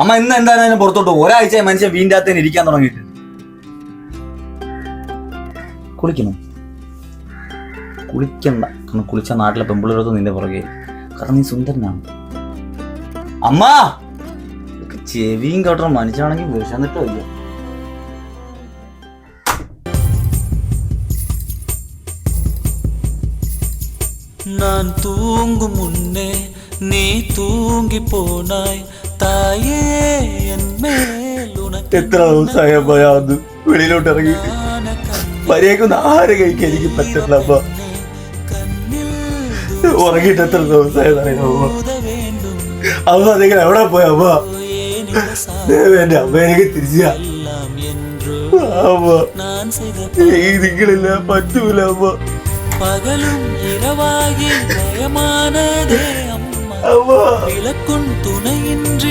അമ്മ ഇന്ന് എന്തായാലും പുറത്തോട്ട് പോകും. ഒരാഴ്ച മനുഷ്യൻ വീടിന്റെ അകത്ത് തന്നെ ഇരിക്കാൻ തുടങ്ങിയിട്ട്. കുളിക്കണം, കുളിക്കണ്ട. കാരണം കുളിച്ച നാട്ടിലെ പെമ്പിളരൊന്നും നിന്റെ പുറകെ. കാരണം നീ സുന്ദരനാണ്. അമ്മ ചെവിയും കേട്ടോ മനുഷ്യനാണെങ്കിൽ വിശന്നിട്ട് വയ്യ. ഞാൻ തൂങ്ങും മുന്നേ നീ തൂങ്ങി പോനായി തായേ എത്ര ദിവസമായ വെളിയിലോട്ട് ഇറങ്ങി മര്യാദക്കൊന്ന് ആഹാരം കഴിക്കാൻ എനിക്ക് പറ്റില്ല. അമ്മ ഉറങ്ങിയിട്ട് എത്ര ദിവസമായതറിയാമോ? അമ്മ നിങ്ങൾ എവിടെ പോയ അമ്മ? എന്റെ അമ്മ എനിക്ക് തിരിച്ച നിങ്ങളില്ല പറ്റൂല അമ്മ. പകലും ഇരവാകി ഭയമാനതേ അമ്മ വിളക്കും തുണയിன்றി